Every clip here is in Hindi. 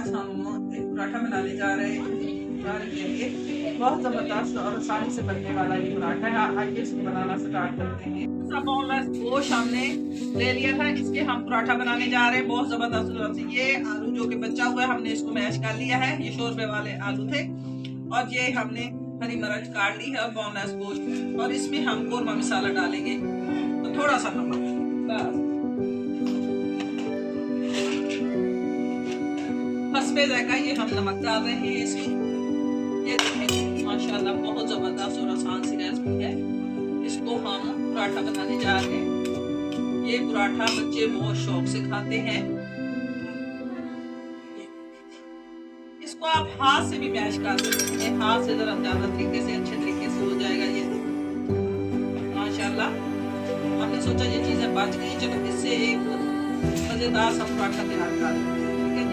आज हम एक पराठा बनाने जा रहे हैं इफ्तार के लिए। बहुत ज़बरदस्त और आसानी से बनने वाला ये पराठा है। आइए इसको बनाना स्टार्ट करते हैं। गोश्त हमने ले लिया था, इसके हम पराठा बनाने जा रहे हैं। बहुत ज़बरदस्त। ये आलू जो कि बचा हुआ है हमने इसको मैश कर लिया है। ये शोरबे वाले आलू थे और ये हमने हरी मिर्च काट ली है और बोनलेस गोश्त, और इसमें हम कोरमा मसाला डालेंगे तो थोड़ा सा नमक बस। हस्बे जायका ये हम नमक डाल रहे हैं इसमें। ये देखें माशाल्लाह बहुत ज़बरदस्त और आसान सी रेसिपी है। इसको हम पराठा बनाने जा रहे हैं। ये पराठा बच्चे बहुत शौक से खाते हैं। इसको आप हाथ से भी मैश कर सकते हैं, हाथ से जरा ज्यादा तरीके से अच्छे तरीके से हो जाएगा। ये माशाल्लाह हमने सोचा ये चीजें बच गई, चलो इससे एक मजेदार सा पराठा तैयार कर लेते हैं। ठीक है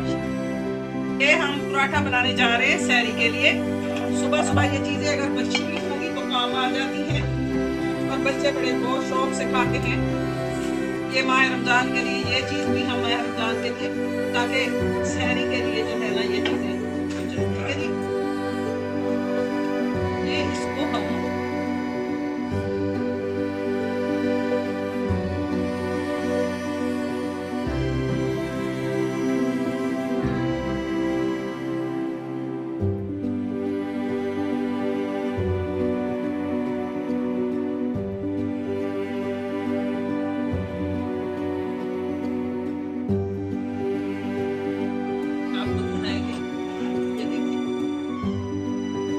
जी, ये हम पराठा बनाने जा रहे हैं सहरी के लिए। सुबह सुबह ये चीजें अगर बची हुई होगी तो काम आ जाती है और बच्चे बड़े बहुत शौक से खाते हैं। ये माह रमजान के लिए ये चीज भी हम माह रमजान के लिए, ताकि सहरी के लिए जो है ना ये चीजें। ठीक है जी, ये इसको हम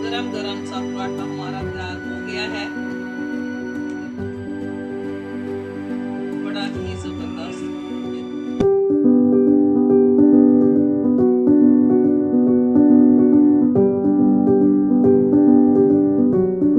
गरम गरम सा पराठा हमारा तैयार हो गया है।